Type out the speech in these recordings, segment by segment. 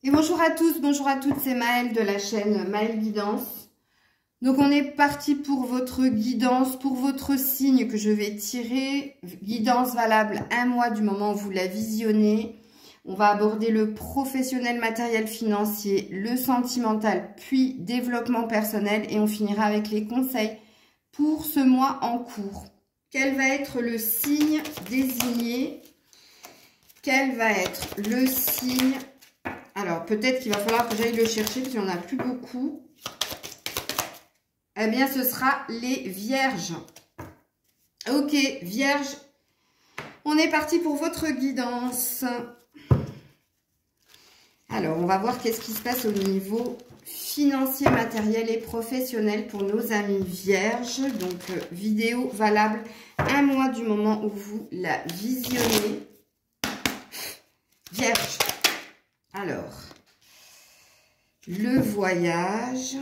Et bonjour à tous, bonjour à toutes, c'est Maëlle de la chaîne Maëlle Guidance. Donc on est parti pour votre guidance, pour votre signe que je vais tirer. Guidance valable 1 mois du moment où vous la visionnez. On va aborder le professionnel, matériel, financier, le sentimental, puis développement personnel. Et on finira avec les conseils pour ce mois en cours. Quel va être le signe désigné? Quel va être le signe? Alors, peut-être qu'il va falloir que j'aille le chercher parce qu'il n'y en a plus beaucoup. Eh bien, ce sera les vierges. Ok, vierges, on est parti pour votre guidance. Alors, on va voir qu'est-ce qui se passe au niveau financier, matériel et professionnel pour nos amis vierges. Donc, vidéo valable 1 mois du moment où vous la visionnez. Vierge. Alors, le voyage,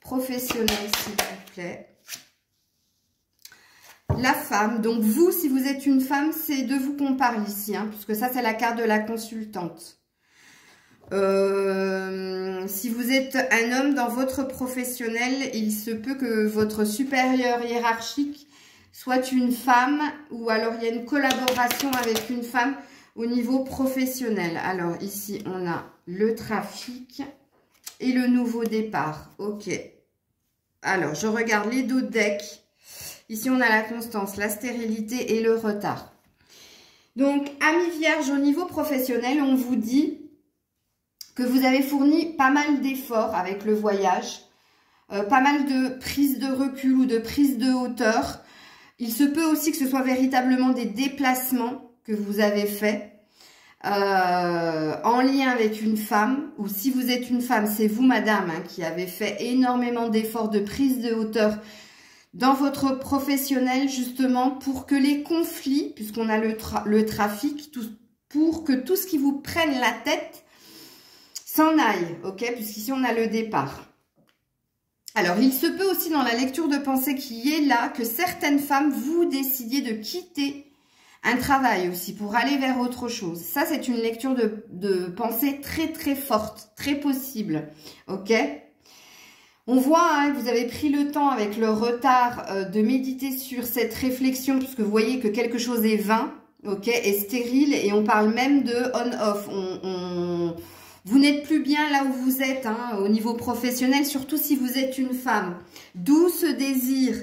professionnel s'il vous plaît, la femme, donc vous, si vous êtes une femme, c'est de vous qu'on parle ici, hein, puisque ça c'est la carte de la consultante. Si vous êtes un homme dans votre professionnel, il se peut que votre supérieur hiérarchique soit une femme, ou alors il y a une collaboration avec une femme au niveau professionnel. Alors ici on a le trafic et le nouveau départ. Ok. Alors je regarde les dos de deck. Ici on a la constance, la stérilité et le retard. Donc amis vierges, au niveau professionnel, on vous dit que vous avez fourni pas mal d'efforts avec le voyage, pas mal de prise de recul ou de prise de hauteur. Il se peut aussi que ce soit véritablement des déplacements que vous avez faits en lien avec une femme. Ou si vous êtes une femme, c'est vous, madame, hein, qui avez fait énormément d'efforts de prise de hauteur dans votre professionnel, justement, pour que les conflits, puisqu'on a le trafic, pour que tout ce qui vous prenne la tête s'en aille, ok, puisqu'ici on a le départ. Alors, il se peut aussi dans la lecture de pensée qui est là que certaines femmes, vous décidiez de quitter un travail aussi pour aller vers autre chose. Ça, c'est une lecture de pensée très, très forte, très possible. Ok? On voit hein, que vous avez pris le temps avec le retard de méditer sur cette réflexion puisque vous voyez que quelque chose est vain, ok, est stérile et on parle même de on-off. Vous n'êtes plus bien là où vous êtes, hein, au niveau professionnel, surtout si vous êtes une femme. D'où ce désir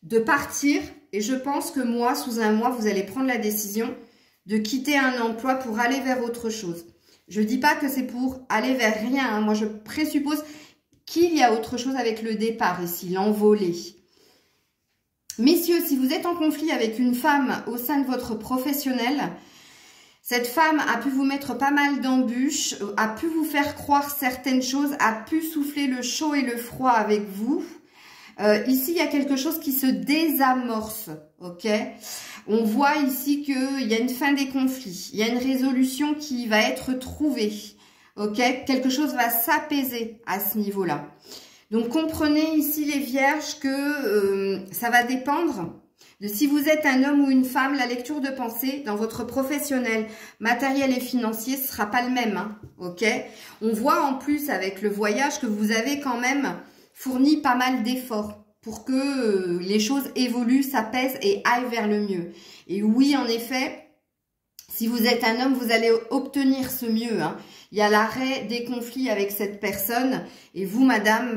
de partir. Et je pense que moi, sous 1 mois, vous allez prendre la décision de quitter un emploi pour aller vers autre chose. Je ne dis pas que c'est pour aller vers rien. Hein. Moi, je présuppose qu'il y a autre chose avec le départ ici, l'envolée. Messieurs, si vous êtes en conflit avec une femme au sein de votre professionnel, cette femme a pu vous mettre pas mal d'embûches, a pu vous faire croire certaines choses, a pu souffler le chaud et le froid avec vous. Ici, il y a quelque chose qui se désamorce, ok? On voit ici qu'il y a une fin des conflits, il y a une résolution qui va être trouvée, ok? Quelque chose va s'apaiser à ce niveau-là. Donc, comprenez ici les vierges que ça va dépendre de si vous êtes un homme ou une femme, la lecture de pensée dans votre professionnel, matériel et financier, ce sera pas le même, hein, ok? On voit en plus avec le voyage que vous avez quand même fourni pas mal d'efforts pour que les choses évoluent, s'apaisent et aillent vers le mieux. Et oui, en effet, si vous êtes un homme, vous allez obtenir ce mieux, hein. Il y a l'arrêt des conflits avec cette personne et vous, madame,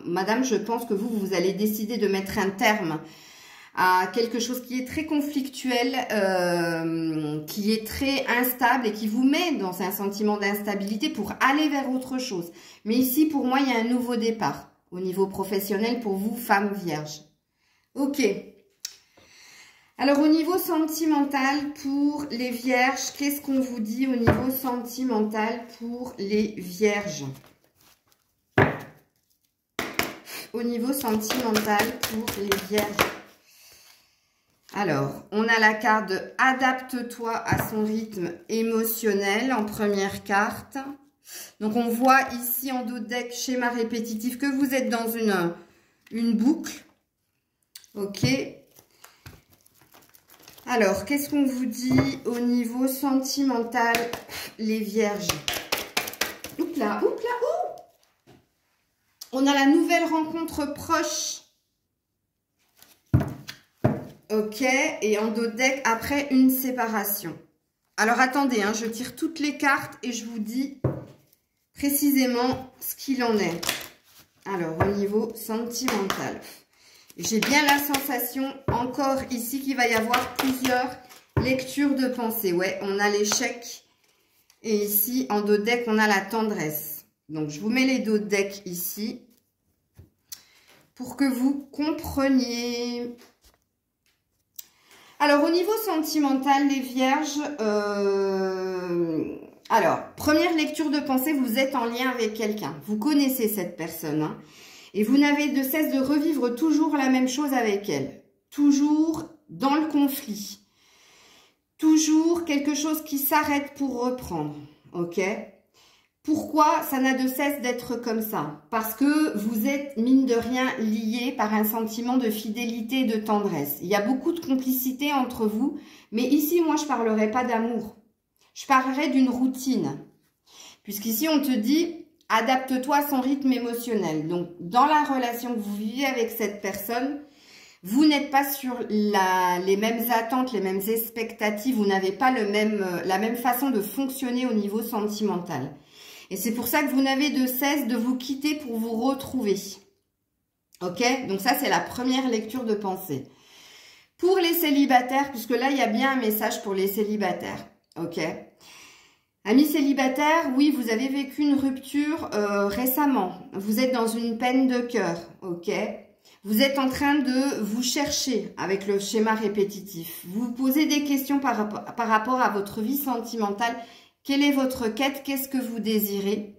madame, je pense que vous allez décider de mettre un terme à quelque chose qui est très conflictuel, qui est très instable et qui vous met dans un sentiment d'instabilité pour aller vers autre chose. Mais ici, pour moi, il y a un nouveau départ au niveau professionnel pour vous, femmes vierges. Ok. Alors, au niveau sentimental, pour les vierges, qu'est-ce qu'on vous dit au niveau sentimental pour les vierges? Au niveau sentimental pour les vierges. Alors, on a la carte de « Adapte-toi à son rythme émotionnel » en première carte. Donc, on voit ici en dos de deck, schéma répétitif, que vous êtes dans une, une boucle. Ok. Alors, qu'est-ce qu'on vous dit au niveau sentimental, les vierges? Oups là, oups là, oups! On a la nouvelle rencontre proche. Ok, et en dos de deck, après une séparation. Alors, attendez, hein, je tire toutes les cartes et je vous dis précisément ce qu'il en est. Alors, au niveau sentimental, j'ai bien la sensation, encore ici, qu'il va y avoir plusieurs lectures de pensée. Ouais, on a l'échec. Et ici, en dos de deck, on a la tendresse. Donc, je vous mets les dos de deck ici pour que vous compreniez. Alors, au niveau sentimental, les vierges, alors, première lecture de pensée, vous êtes en lien avec quelqu'un. Vous connaissez cette personne, hein, et vous n'avez de cesse de revivre toujours la même chose avec elle. Toujours dans le conflit. Toujours quelque chose qui s'arrête pour reprendre, ok? Pourquoi ça n'a de cesse d'être comme ça? Parce que vous êtes, mine de rien, liés par un sentiment de fidélité et de tendresse. Il y a beaucoup de complicité entre vous, mais ici, moi, je ne parlerai pas d'amour. Je parlerai d'une routine. Puisqu'ici, on te dit, adapte-toi à son rythme émotionnel. Donc, dans la relation que vous vivez avec cette personne, vous n'êtes pas sur les mêmes attentes, les mêmes expectatives. Vous n'avez pas la même façon de fonctionner au niveau sentimental. Et c'est pour ça que vous n'avez de cesse de vous quitter pour vous retrouver. Ok? Donc ça, c'est la première lecture de pensée. Pour les célibataires, puisque là, il y a bien un message pour les célibataires. Ok? Amis célibataires, oui, vous avez vécu une rupture récemment. Vous êtes dans une peine de cœur. Ok? Vous êtes en train de vous chercher avec le schéma répétitif. Vous vous posez des questions par rapport à votre vie sentimentale. Quelle est votre quête? Qu'est-ce que vous désirez?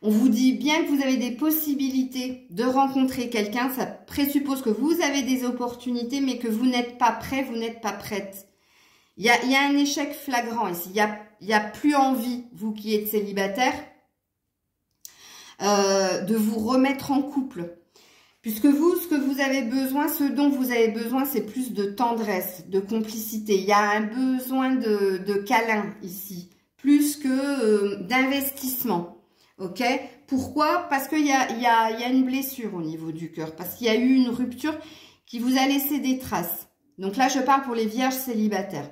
On vous dit bien que vous avez des possibilités de rencontrer quelqu'un. Ça présuppose que vous avez des opportunités, mais que vous n'êtes pas prêt, vous n'êtes pas prête. Il y a un échec flagrant ici. Il y a plus envie, vous qui êtes célibataire, de vous remettre en couple. Puisque vous, ce que vous avez besoin, ce dont vous avez besoin, c'est plus de tendresse, de complicité. Il y a un besoin de câlin ici. Plus que d'investissement, ok? Pourquoi? Parce qu'il y a une blessure au niveau du cœur, parce qu'il y a eu une rupture qui vous a laissé des traces. Donc là, je parle pour les vierges célibataires.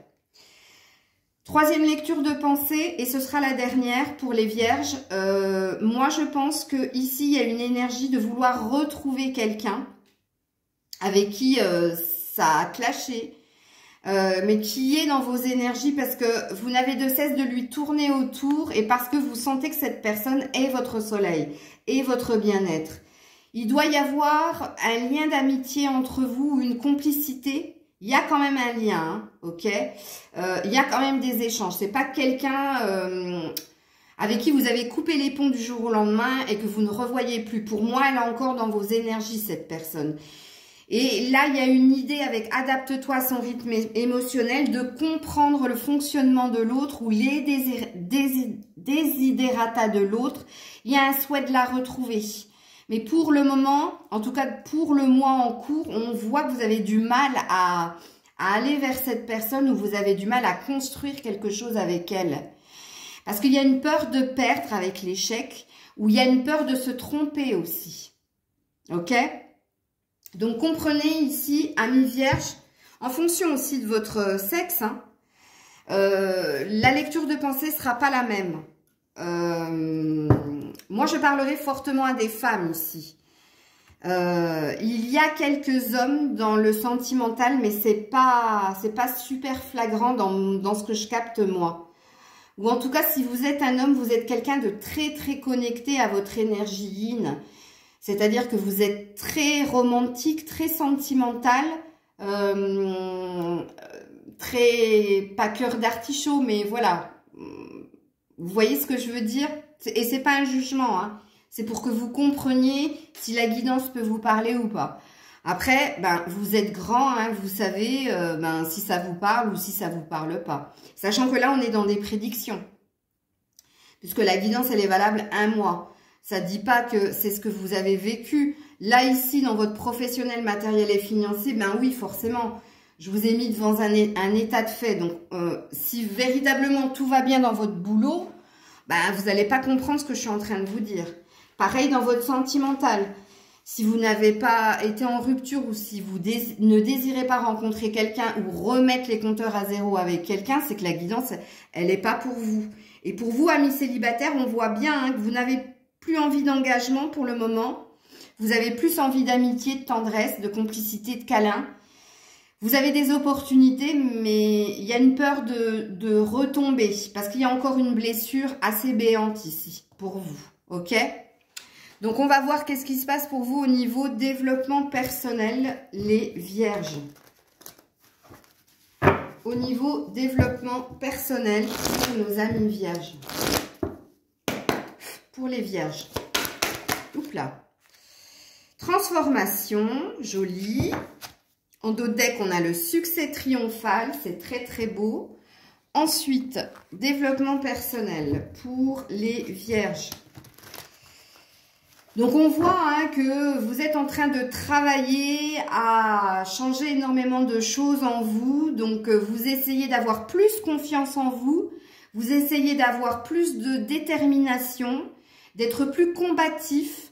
Troisième lecture de pensée, et ce sera la dernière pour les vierges. Moi, je pense que ici, il y a une énergie de vouloir retrouver quelqu'un avec qui ça a clashé, mais qui est dans vos énergies parce que vous n'avez de cesse de lui tourner autour et parce que vous sentez que cette personne est votre soleil, est votre bien-être. Il doit y avoir un lien d'amitié entre vous, une complicité. Il y a quand même un lien, hein, ok? Il y a quand même des échanges. C'est pas quelqu'un avec qui vous avez coupé les ponts du jour au lendemain et que vous ne revoyez plus. Pour moi, elle est encore dans vos énergies, cette personne. Et là, il y a une idée avec adapte-toi à son rythme émotionnel, de comprendre le fonctionnement de l'autre ou les desiderata de l'autre. Il y a un souhait de la retrouver. Mais pour le moment, en tout cas pour le mois en cours, on voit que vous avez du mal à aller vers cette personne ou vous avez du mal à construire quelque chose avec elle. Parce qu'il y a une peur de perdre avec l'échec ou il y a une peur de se tromper aussi. Ok ? Donc, comprenez ici, amis vierges, en fonction aussi de votre sexe, hein, la lecture de pensée ne sera pas la même. Moi, je parlerai fortement à des femmes ici. Il y a quelques hommes dans le sentimental, mais c'est pas super flagrant dans ce que je capte moi. Ou en tout cas, si vous êtes un homme, vous êtes quelqu'un de très, très connecté à votre énergie yin. C'est-à-dire que vous êtes très romantique, très sentimental, très, pas cœur d'artichaut, mais voilà. Vous voyez ce que je veux dire? Et c'est pas un jugement, hein. C'est pour que vous compreniez si la guidance peut vous parler ou pas. Après, ben, vous êtes grand, hein, vous savez ben, si ça vous parle ou si ça vous parle pas. Sachant que là, on est dans des prédictions. Puisque la guidance, elle est valable 1 mois. Ça ne dit pas que c'est ce que vous avez vécu. Là, ici, dans votre professionnel, matériel et financier, ben oui, forcément. Je vous ai mis devant un état de fait. Donc, si véritablement tout va bien dans votre boulot, ben, vous n'allez pas comprendre ce que je suis en train de vous dire. Pareil dans votre sentimental. Si vous n'avez pas été en rupture ou si vous ne désirez pas rencontrer quelqu'un ou remettre les compteurs à zéro avec quelqu'un, c'est que la guidance, elle n'est pas pour vous. Et pour vous, amis célibataires, on voit bien hein, que vous n'avez plus envie d'engagement pour le moment. Vous avez plus envie d'amitié, de tendresse, de complicité, de câlin. Vous avez des opportunités, mais il y a une peur de retomber parce qu'il y a encore une blessure assez béante ici pour vous. Ok ? Donc, on va voir qu'est-ce qui se passe pour vous au niveau développement personnel, les vierges. Au niveau développement personnel pour nos amis vierges. Pour les vierges. Oups là. Transformation, joli. En dos de deck, on a le succès triomphal, c'est très très beau. Ensuite, développement personnel pour les vierges. Donc, on voit hein, que vous êtes en train de travailler à changer énormément de choses en vous. Donc, vous essayez d'avoir plus confiance en vous. Vous essayez d'avoir plus de détermination, d'être plus combatif,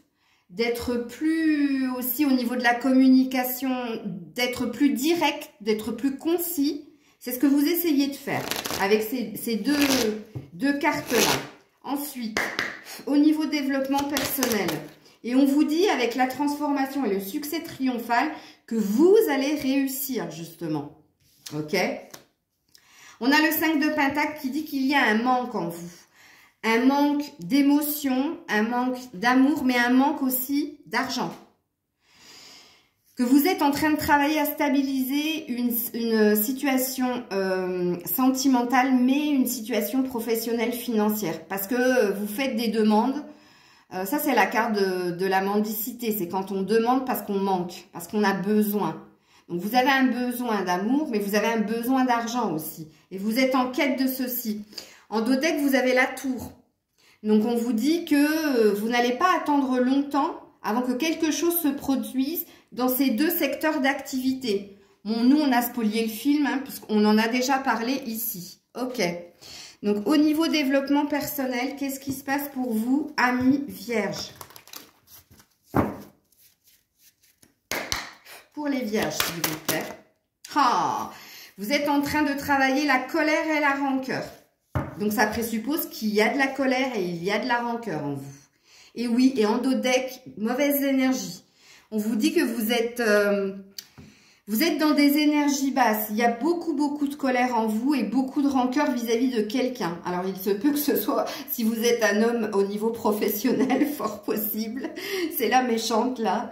d'être plus aussi au niveau de la communication, d'être plus direct, d'être plus concis. C'est ce que vous essayez de faire avec ces deux cartes-là. Ensuite, au niveau développement personnel, et on vous dit avec la transformation et le succès triomphal que vous allez réussir justement. Ok? On a le 5 de Pentacle qui dit qu'il y a un manque en vous. Un manque d'émotion, un manque d'amour, mais un manque aussi d'argent. Que vous êtes en train de travailler à stabiliser une situation sentimentale, mais une situation professionnelle financière. Parce que vous faites des demandes. Ça, c'est la carte de la mendicité. C'est quand on demande parce qu'on manque, parce qu'on a besoin. Donc, vous avez un besoin d'amour, mais vous avez un besoin d'argent aussi. Et vous êtes en quête de ceci. En dos de deck, vous avez la tour. Donc, on vous dit que vous n'allez pas attendre longtemps avant que quelque chose se produise dans ces deux secteurs d'activité. Bon, nous, on a spolié le film, hein, puisqu'on en a déjà parlé ici. Ok. Donc, au niveau développement personnel, qu'est-ce qui se passe pour vous, amis vierges? Pour les vierges, s'il vous plaît. Ah, vous êtes en train de travailler la colère et la rancœur. Donc, ça présuppose qu'il y a de la colère et il y a de la rancœur en vous. Et oui, et en dos de deck, mauvaise énergie. On vous dit que vous êtes dans des énergies basses. Il y a beaucoup de colère en vous et beaucoup de rancœur vis-à-vis de quelqu'un. Alors, il se peut que ce soit, si vous êtes un homme au niveau professionnel, fort possible. C'est la méchante, là.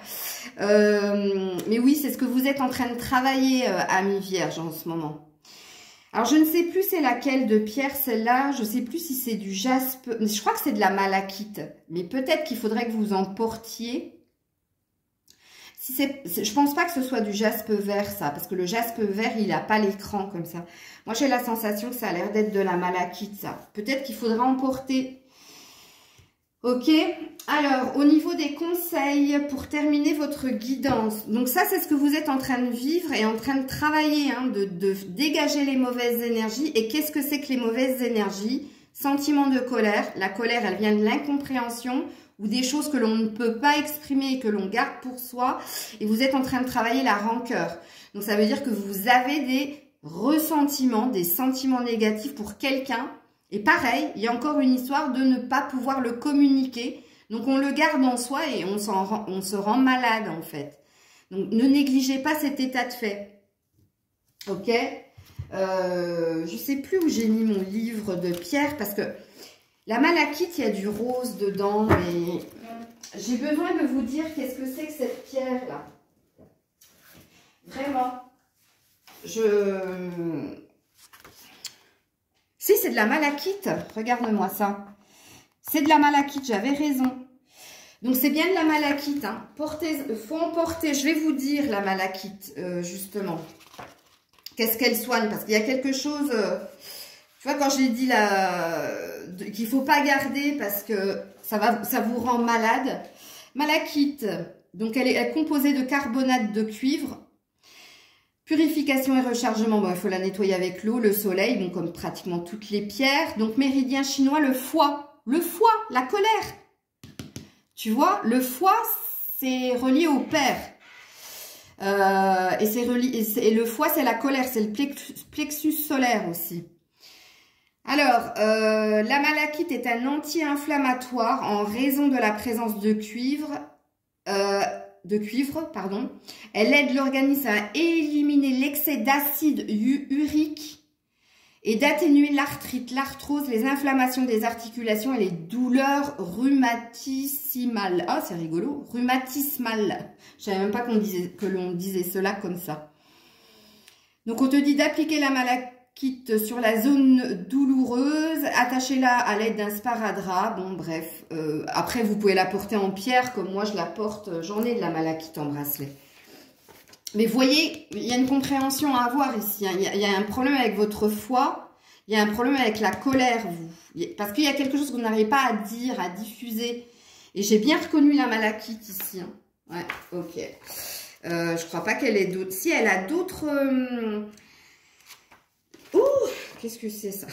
Mais oui, c'est ce que vous êtes en train de travailler, amis vierges, en ce moment. Alors, je ne sais plus c'est laquelle de pierre, celle-là. Je ne sais plus si c'est du jaspe. Je crois que c'est de la malachite. Mais peut-être qu'il faudrait que vous en portiez. Je pense pas que ce soit du jaspe vert, ça. Parce que le jaspe vert, il n'a pas l'écran comme ça. Moi, j'ai la sensation que ça a l'air d'être de la malachite, ça. Peut-être qu'il faudra en porter. Ok. Alors, au niveau des conseils, pour terminer votre guidance. Donc ça, c'est ce que vous êtes en train de vivre et en train de travailler, hein, de dégager les mauvaises énergies. Et qu'est-ce que c'est que les mauvaises énergies? Sentiment de colère. La colère, elle vient de l'incompréhension ou des choses que l'on ne peut pas exprimer et que l'on garde pour soi. Et vous êtes en train de travailler la rancœur. Donc ça veut dire que vous avez des ressentiments, des sentiments négatifs pour quelqu'un. Et pareil, il y a encore une histoire de ne pas pouvoir le communiquer. Donc, on le garde en soi et on se rend malade, en fait. Donc, ne négligez pas cet état de fait. Ok? Je ne sais plus où j'ai mis mon livre de pierre parce que la malachite, il y a du rose dedans. Mais j'ai besoin de vous dire qu'est-ce que c'est que cette pierre-là. Vraiment. Si, c'est de la malachite. Regarde-moi ça. C'est de la malachite, j'avais raison. Donc, c'est bien de la malachite. Hein. Faut en porter. Je vais vous dire la malachite, justement. Qu'est-ce qu'elle soigne? Parce qu'il y a quelque chose... tu vois, quand j'ai dit qu'il ne faut pas garder parce que ça vous rend malade. Malachite, donc elle est composée de carbonate de cuivre. Purification et rechargement, bon, il faut la nettoyer avec l'eau, le soleil, bon, comme pratiquement toutes les pierres. Donc, méridien chinois, le foie, la colère. Tu vois, le foie, c'est relié au père. Et le foie, c'est la colère, c'est le plexus solaire aussi. Alors, la malachite est un anti-inflammatoire en raison de la présence de cuivre. Elle aide l'organisme à éliminer l'excès d'acide urique et d'atténuer l'arthrite, l'arthrose, les inflammations des articulations et les douleurs rhumatismales. Ah, c'est rigolo, rhumatismales. Je savais même pas que l'on disait cela comme ça. Donc, on te dit d'appliquer la malachite sur la zone douloureuse, attachez-la à l'aide d'un sparadrap. Bon, bref. Après, vous pouvez la porter en pierre, comme moi je la porte. J'en ai de la malachite en bracelet. Mais vous voyez, il y a une compréhension à avoir ici. Hein. Il y a un problème avec votre foie. Il y a un problème avec la colère, vous. Parce qu'il y a quelque chose que vous n'arrivez pas à dire, à diffuser. Et j'ai bien reconnu la malachite ici. Hein. Ouais, ok. Je crois pas qu'elle ait d'autres. Si, elle a d'autres... Ouh, qu'est-ce que c'est ça?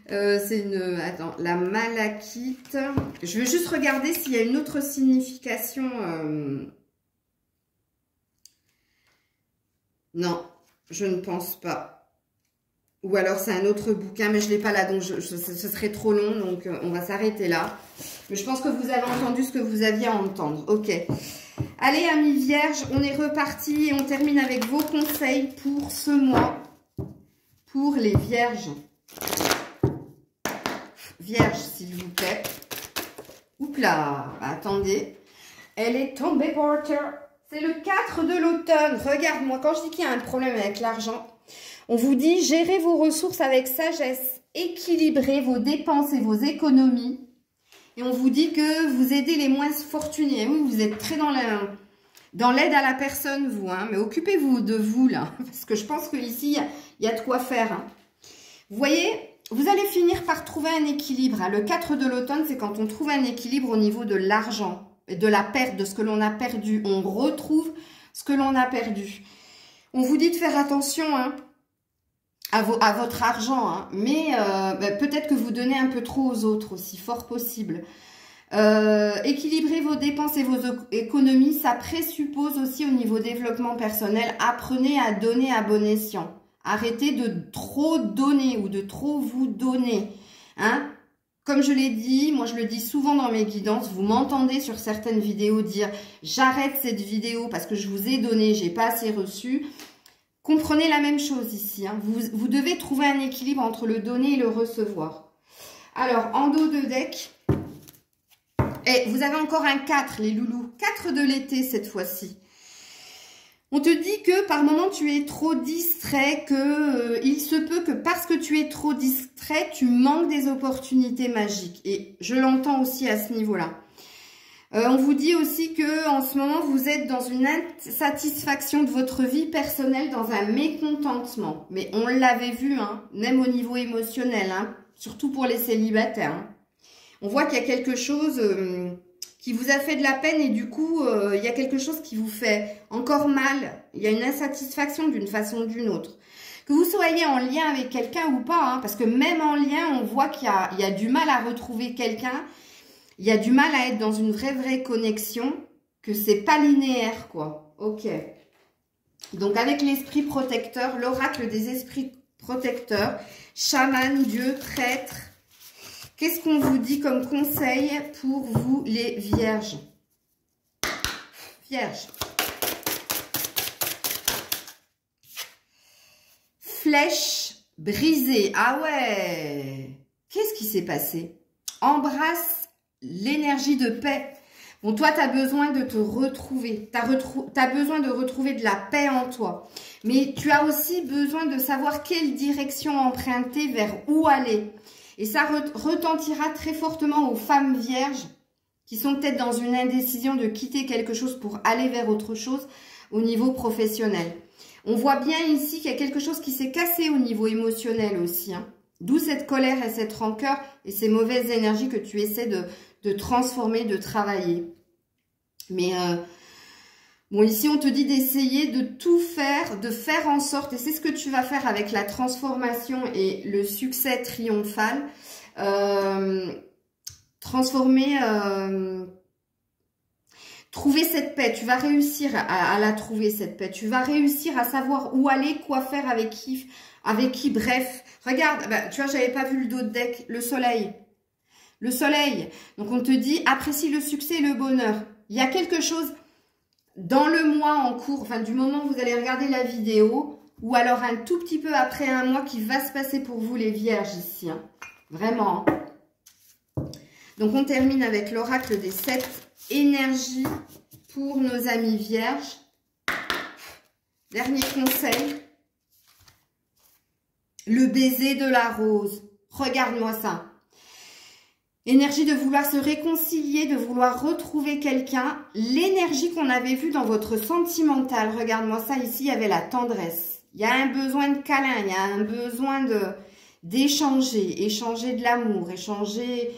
C'est une... Attends, la malachite. Je veux juste regarder s'il y a une autre signification. Non, je ne pense pas. Ou alors c'est un autre bouquin, mais je ne l'ai pas là, donc ce serait trop long, donc on va s'arrêter là. Mais je pense que vous avez entendu ce que vous aviez à entendre. Ok. Allez, amis vierges, on est reparti et on termine avec vos conseils pour ce mois. Pour les vierges. Vierges, s'il vous plaît. Oups là, attendez. Elle est tombée par terre. C'est le 4 de l'automne. Regarde-moi, quand je dis qu'il y a un problème avec l'argent, on vous dit gérez vos ressources avec sagesse, équilibrez vos dépenses et vos économies. Et on vous dit que vous aidez les moins fortunés. Oui, vous êtes très dans l'aide à la personne, vous. Hein, mais occupez-vous de vous, là. Parce que je pense qu'ici, il y a de quoi faire. Hein. Vous voyez, vous allez finir par trouver un équilibre. Hein. Le 4 de l'automne, c'est quand on trouve un équilibre au niveau de l'argent. De la perte, de ce que l'on a perdu. On retrouve ce que l'on a perdu. On vous dit de faire attention hein, à votre argent. Hein, mais peut-être que vous donnez un peu trop aux autres aussi, fort possible. Équilibrer vos dépenses et vos économies, ça présuppose aussi au niveau développement personnel. Apprenez à donner à bon escient. Arrêtez de trop donner ou de trop vous donner. Hein. Comme je l'ai dit, moi je le dis souvent dans mes guidances, vous m'entendez sur certaines vidéos dire « J'arrête cette vidéo parce que je vous ai donné, j'ai pas assez reçu ». Comprenez la même chose ici. Hein. Vous devez trouver un équilibre entre le donner et le recevoir. Alors, en dos de deck, et vous avez encore un 4, les loulous. 4 de l'été cette fois-ci. On te dit que par moment tu es trop distrait, que il se peut que parce que tu es trop distrait, tu manques des opportunités magiques. Et je l'entends aussi à ce niveau-là. On vous dit aussi que en ce moment vous êtes dans une insatisfaction de votre vie personnelle, dans un mécontentement. Mais on l'avait vu, hein, même au niveau émotionnel, hein, surtout pour les célibataires. Hein. On voit qu'il y a quelque chose... qui vous a fait de la peine et du coup, il y a quelque chose qui vous fait encore mal. Il y a une insatisfaction d'une façon ou d'une autre. Que vous soyez en lien avec quelqu'un ou pas, hein, parce que même en lien, on voit qu'il y a du mal à retrouver quelqu'un. Il y a du mal à être dans une vraie connexion, que c'est pas linéaire, quoi. Ok. Donc, avec l'esprit protecteur, l'oracle des esprits protecteurs, chaman, dieu, prêtre... Qu'est-ce qu'on vous dit comme conseil pour vous, les vierges? Vierges. Flèche brisée. Ah ouais. Qu'est-ce qui s'est passé? Embrasse l'énergie de paix. Bon, toi, tu as besoin de te retrouver. Tu as besoin de retrouver de la paix en toi. Mais tu as aussi besoin de savoir quelle direction emprunter, vers où aller. Et ça retentira très fortement aux femmes vierges qui sont peut-être dans une indécision de quitter quelque chose pour aller vers autre chose au niveau professionnel. On voit bien ici qu'il y a quelque chose qui s'est cassé au niveau émotionnel aussi. Hein. D'où cette colère et cette rancœur et ces mauvaises énergies que tu essaies de transformer, de travailler. Mais Bon, ici, on te dit d'essayer de tout faire, de faire en sorte, et c'est ce que tu vas faire avec la transformation et le succès triomphal, trouver cette paix. Tu vas réussir à la trouver, cette paix. Tu vas réussir à savoir où aller, quoi faire, avec qui, bref. Regarde, bah, tu vois, j'avais pas vu le dos de deck, le soleil. Le soleil. Donc, on te dit, apprécie le succès et le bonheur. Il y a quelque chose dans le mois en cours, enfin, du moment où vous allez regarder la vidéo, ou alors un tout petit peu après un mois qui va se passer pour vous, les vierges, ici. Hein. Vraiment. Donc, on termine avec l'oracle des 7 énergies pour nos amis vierges. Dernier conseil. Le baiser de la rose. Regarde-moi ça. Énergie de vouloir se réconcilier, de vouloir retrouver quelqu'un. L'énergie qu'on avait vue dans votre sentimental. Regarde-moi ça, ici, il y avait la tendresse. Il y a un besoin de câlin, il y a un besoin d'échanger, échanger de l'amour, échanger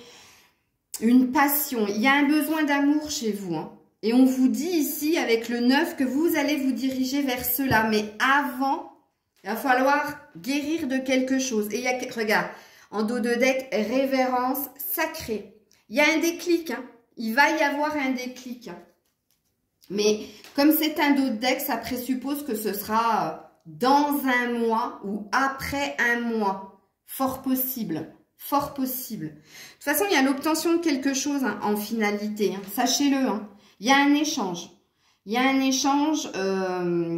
une passion. Il y a un besoin d'amour chez vous. Hein. Et on vous dit ici, avec le 9, que vous allez vous diriger vers cela. Mais avant, il va falloir guérir de quelque chose. Et il y a, regarde, en dos de deck, révérence sacrée. Il y a un déclic. Hein. Il va y avoir un déclic. Hein. Mais comme c'est un dos de deck, ça présuppose que ce sera dans un mois ou après un mois. Fort possible. Fort possible. De toute façon, il y a l'obtention de quelque chose hein, en finalité. Hein. Sachez-le. Hein. Il y a un échange. Il y a un échange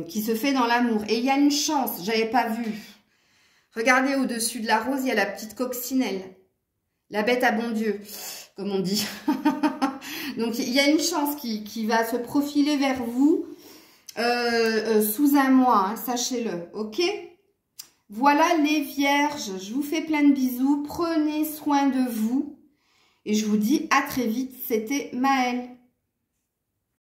qui se fait dans l'amour. Et il y a une chance. J'avais pas vu. Regardez au-dessus de la rose, il y a la petite coccinelle. La bête à bon Dieu, comme on dit. Donc, il y a une chance qui va se profiler vers vous sous un mois. Hein, sachez-le. Ok ? Voilà les vierges. Je vous fais plein de bisous. Prenez soin de vous. Et je vous dis à très vite. C'était Maëlle.